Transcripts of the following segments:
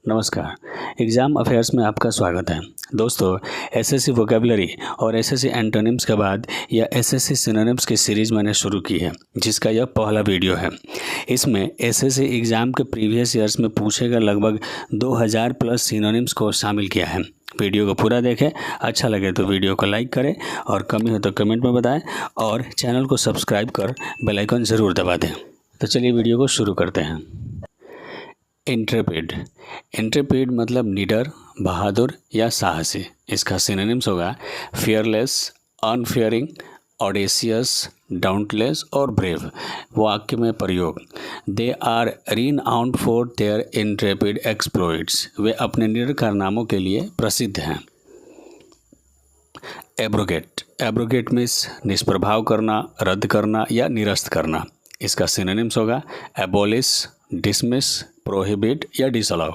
नमस्कार। Exam affairs में आपका स्वागत है। दोस्तों, एसएससी वोकैबुलरी और एसएससी एंटोनिम्स के बाद यह एसएससी सिनोनिम्स की सीरीज़ मैंने शुरू की है, जिसका यह पहला वीडियो है। इसमें एसएससी एग्ज़ाम के प्रीवियस ईयर्स में पूछे गए लगभग 2000 प्लस सिनोनिम्स को शामिल किया है। वीडियो को पूरा देखें, अच्छा लगे तो वीडियो को लाइक करें और कमी हो तो कमेंट में बताएं और चैनल को सब्सक्राइब कर बेल आइकन ज़रूर दबा दें। तो चलिए वीडियो को शुरू करते हैं। इंट्रेपिड। इंट्रेपिड मतलब निडर, बहादुर या साहसी। इसका सिनोनिम्स होगा फियरलेस, अनफियरिंग, ऑडेसियस, डाउंटलेस और ब्रेव। वाक्य में प्रयोग, they are renowned for their intrepid exploits. वे अपने निडर कारनामों के लिए प्रसिद्ध हैं। एब्रोगेट। एब्रोगेट मीन्स निष्प्रभाव करना, रद्द करना या निरस्त करना। इसका सिनोनिम्स होगा एबोलिश, डिसमिस, प्रोहिबिट या डिसअलाउ।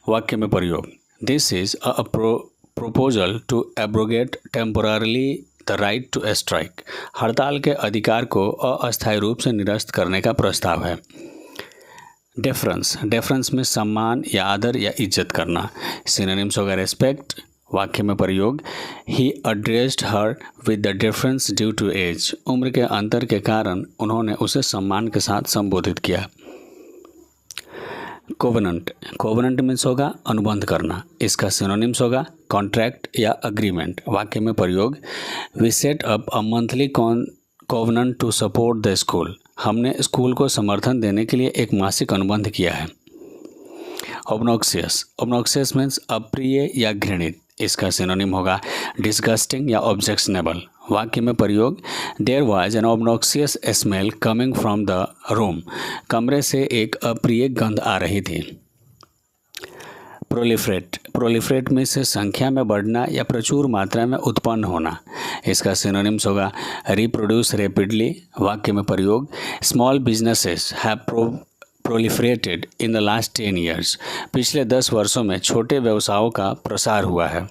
वाक्य में प्रयोग, this is a proposal to abrogate temporarily the right to strike. हड़ताल के अधिकार को अस्थायी रूप से निरस्त करने का प्रस्ताव है। डेफरेंस। डेफरेंस में सम्मान या आदर या इज्जत करना। सिनोनिम्स होगा रेस्पेक्ट। वाक्य में प्रयोग, he addressed her with the difference due to age. उम्र के अंतर के कारण उन्होंने उसे सम्मान के साथ संबोधित किया। कोवेनेंट। कोवेनेंट मीन्स होगा अनुबंध करना। इसका सिनोनिम्स होगा कॉन्ट्रैक्ट या अग्रीमेंट। वाक्य में प्रयोग, we set up a monthly covenant to support the school. हमने स्कूल को समर्थन देने के लिए एक मासिक अनुबंध किया है। ऑब्नॉक्सियस। ऑब्नॉक्सियस मीन्स अप्रिय या घृणित। इसका सिनोनिम होगा डिस्गस्टिंग या ऑब्जेक्शनेबल। वाक्य में प्रयोग, there was an obnoxious smell coming from the room. कमरे से एक अप्रिय गंध आ रही थी। प्रोलिफरेट। प्रोलिफरेट में से संख्या में बढ़ना या प्रचुर मात्रा में उत्पन्न होना। इसका सिनोनिम्स होगा रिप्रोड्यूस रैपिडली। वाक्य में प्रयोग, small businesses have proliferated in the last 10 years. पिछले 10 वर्षों में छोटे व्यवसायों का प्रसार हुआ है।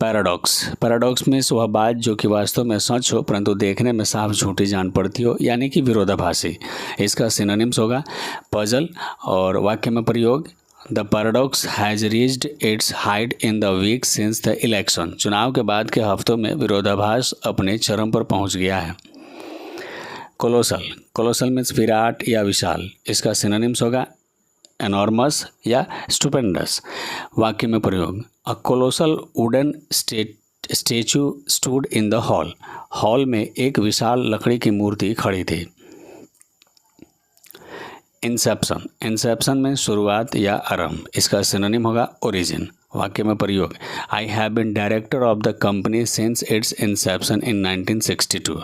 पैराडॉक्स। पैराडॉक्स में वह बात जो कि वास्तव में सच हो परंतु देखने में साफ झूठी जान पड़ती हो, यानी कि विरोधाभासी। इसका सिनोनिम्स होगा पजल। और वाक्य में प्रयोग, the paradox has reached its height in the week since the election. चुनाव के बाद के हफ्तों में विरोधाभास अपने चरम पर पहुंच गया है। कोलोसल। कोलोसल मीन्स विराट या विशाल। इसका सिनोनिम्स होगा एनॉर्मस या स्टुपेंडस। वाक्य में प्रयोग, a colossal wooden statue stood in the hall. Hall में एक विशाल लकड़ी की मूर्ति खड़ी थी। इंसेप्शन। इंसेप्शन में शुरुआत या आरंभ। इसका सिनोनिम होगा ओरिजिन। वाक्य में प्रयोग, I have been director of the company since its inception in 1962।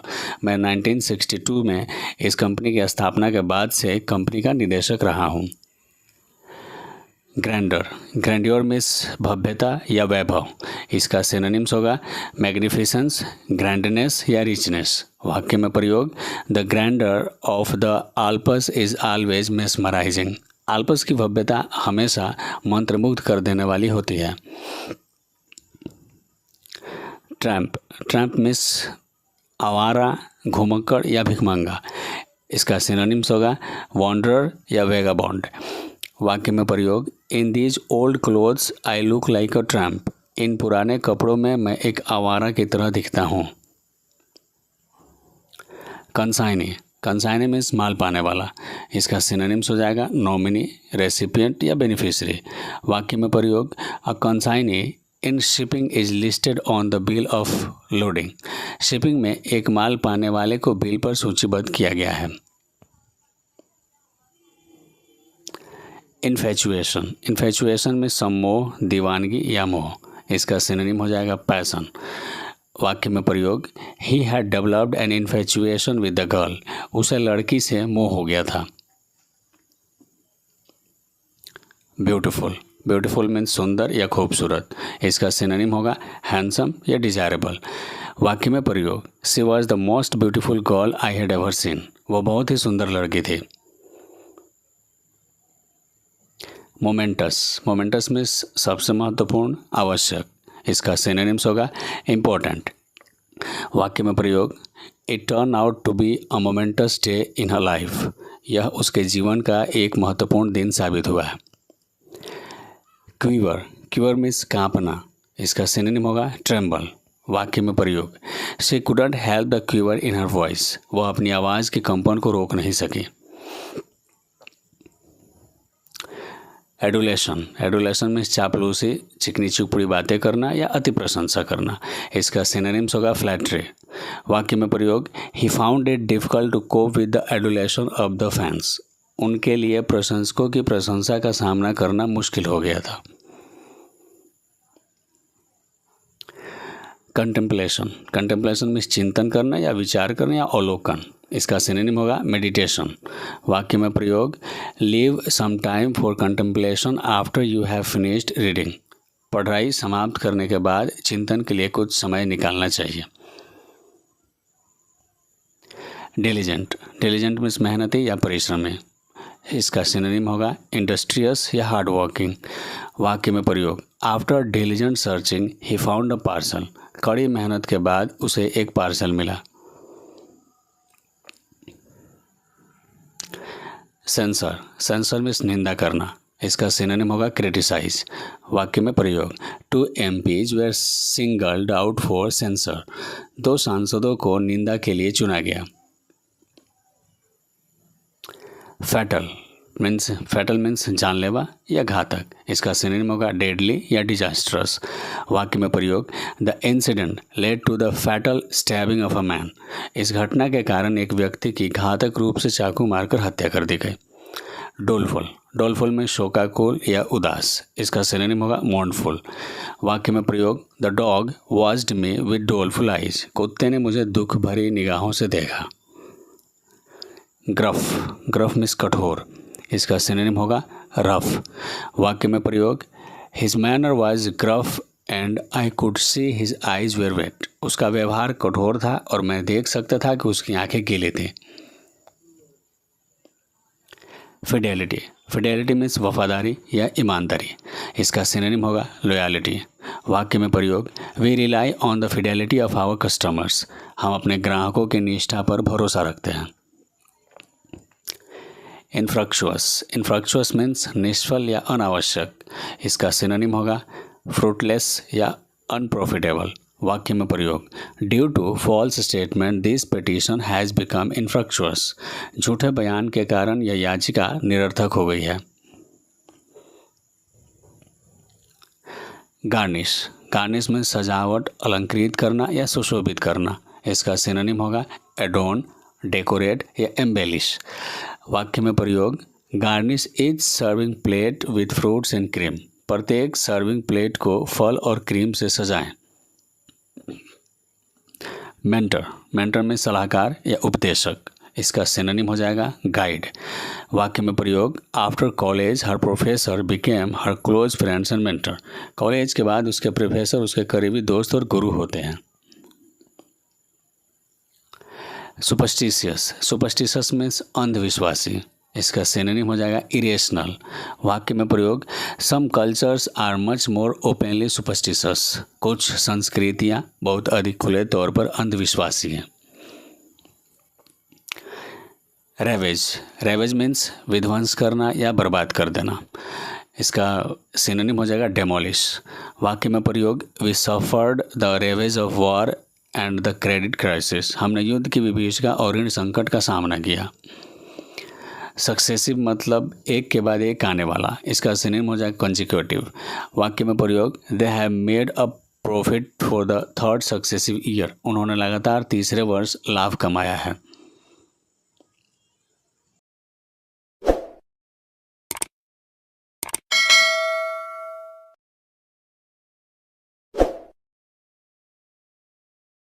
मैं 1962 में इस कंपनी की स्थापना के बाद से कंपनी का निदेशक रहा हूँ। ग्रैंडर। ग्रैंड्योर मीन्स भव्यता या वैभव। इसका सिनोनिम्स होगा मैग्निफिसेंस, ग्रैंडनेस या रिचनेस। वाक्य में प्रयोग, the grandeur of the Alps is always mesmerizing. Alps की भव्यता हमेशा मंत्रमुग्ध कर देने वाली होती है। ट्रैम्प। ट्रैम्प मीन्स आवारा, घुमक्कड़ या भिखमंगा। इसका सिनोनिम्स होगा वॉन्डरर या वेगाबॉन्ड। वाक्य में प्रयोग, in these old clothes I look like a tramp. इन पुराने कपड़ों में मैं एक आवारा की तरह दिखता हूँ। कंसाइनी। कंसाइनी मीन्स माल पाने वाला। इसका सिनोनिम्स हो जाएगा नॉमिनी, रेसिपिएंट या बेनिफिशियरी। वाक्य में प्रयोग, a consignee in shipping is listed on the bill of lading. Shipping में एक माल पाने वाले को बिल पर सूचीबद्ध किया गया है। इन्फैचुएशन। इन्फैचुएशन में सम्मोह, दीवानगी या मोह। इसका सिनोनिम हो जाएगा पैशन। वाक्य में प्रयोग, he had developed N infatuation with the girl. उसे लड़की से मोह हो गया था। ब्यूटीफुल। ब्यूटीफुल मीन्स सुंदर या खूबसूरत। इसका सिनोनिम होगा हैंडसम या डिजायरेबल। वाक्य में प्रयोग, she was the most beautiful girl I had ever seen. वह बहुत ही सुंदर लड़की थी। मोमेंटस। मोमेंटस मीन्स सबसे महत्वपूर्ण, आवश्यक। इसका सिनोनिम्स होगा इम्पोर्टेंट। वाक्य में प्रयोग, it turn out to be a momentous day in her life. यह उसके जीवन का एक महत्वपूर्ण दिन साबित हुआ है। क्वीवर, क्वीवर मीन्स कांपना, इसका सिनोनिम होगा ट्रेम्बल। वाक्य में प्रयोग, she couldn't help the quiver in her voice, वह अपनी आवाज़ के कंपन को रोक नहीं सकी। एडुलेशन, एडुलेशन मीन्स चापलूसी, चिकनी चुपड़ी बातें करना या अति प्रशंसा करना, इसका सिनोनिम्स होगा फ्लैटरी। वाक्य में प्रयोग, he found it difficult to cope with the adulation of the fans, उनके लिए प्रशंसकों की प्रशंसा का सामना करना मुश्किल हो गया था। कंटेम्पलेशन, कंटेम्पलेशन मीन्स चिंतन करना या विचार करना या अवलोकन, इसका सिनोनिम होगा मेडिटेशन। वाक्य में प्रयोग, leave some time for contemplation after you have finished reading, पढ़ाई समाप्त करने के बाद चिंतन के लिए कुछ समय निकालना चाहिए। डिलीजेंट, डिलीजेंट मीन्स मेहनती या परिश्रमी, इसका सिनोनिम होगा इंडस्ट्रियस या हार्ड वर्किंग। वाक्य में प्रयोग, after diligent searching he found a parcel, कड़ी मेहनत के बाद उसे एक पार्सल मिला। सेंसर, सेंसर मीन्स निंदा करना, इसका सिनोनिम होगा क्रिटिसाइज। वाक्य में प्रयोग, two MPs were singled out for censure, दो सांसदों को निंदा के लिए चुना गया। फैटल मीन्स जानलेवा या घातक, इसका सिनोनिम होगा डेडली या डिजास्ट्रस। वाक्य में प्रयोग, the incident led to the fatal stabbing of a man, इस घटना के कारण एक व्यक्ति की घातक रूप से चाकू मारकर हत्या कर दी गई। डोलफुल, डोलफुल में शोकाकुल या उदास, इसका सिनोनिम होगा मोurnful। वाक्य में प्रयोग, the dog watched me with doleful eyes, कुत्ते ने मुझे दुख भरी निगाहों से देखा। ग्रफ, ग्रफ मीन्स कठोर, इसका सिनोनिम होगा रफ। वाक्य में प्रयोग, his manner was gruff and I could see his eyes were wet, उसका व्यवहार कठोर था और मैं देख सकता था कि उसकी आंखें गीली थी। फिडेलिटी, फिडेलिटी मीन्स वफादारी या ईमानदारी, इसका सिनोनिम होगा लॉयल्टी। वाक्य में प्रयोग, we rely on the fidelity of our customers, हम अपने ग्राहकों की निष्ठा पर भरोसा रखते हैं। इनफ्रक्चुअस, इनफ्रक्चुअस मीन्स निष्फल या अनावश्यक, इसका सिनोनिम होगा फ्रूटलेस या अनप्रॉफिटेबल। वाक्य में प्रयोग, due to false statement this petition has become infructuous, झूठे बयान के कारण यह याचिका निरर्थक हो गई है। गार्निश, गार्निश में सजावट, अलंकृत करना या सुशोभित करना, इसका सिनोनिम होगा एडोन, डेकोरेट या एम्बेलिश। वाक्य में प्रयोग, garnish is serving plate with fruits and cream, प्रत्येक सर्विंग प्लेट को फल और क्रीम से सजाएं। मेंटर, मेंटर में सलाहकार या उपदेशक, इसका सिनोनिम हो जाएगा गाइड। वाक्य में प्रयोग, after college her professor became her close friends and mentor, college के बाद उसके प्रोफेसर उसके करीबी दोस्त और गुरु होते हैं। सुपरस्टिशियस, सुपरस्टिशियस मीन्स अंधविश्वासी, इसका सिनोनिम हो जाएगा इरेशनल। वाक्य में प्रयोग, some cultures are much more openly superstitious, कुछ संस्कृतियाँ बहुत अधिक खुले तौर पर अंधविश्वासी हैं। रेवेज, रेवेज मीन्स विध्वंस करना या बर्बाद कर देना, इसका सिनोनिम हो जाएगा डेमोलिश। वाक्य में प्रयोग, we suffered the ravages of war and the credit crisis, हमने युद्ध की विभीषिका और ऋण संकट का सामना किया। सक्सेसिव मतलब एक के बाद एक आने वाला, इसका सिनोनिम हो जाएगा कंसेक्यूटिव। वाक्य में प्रयोग, they have made a profit for the third successive year, उन्होंने लगातार तीसरे वर्ष लाभ कमाया है।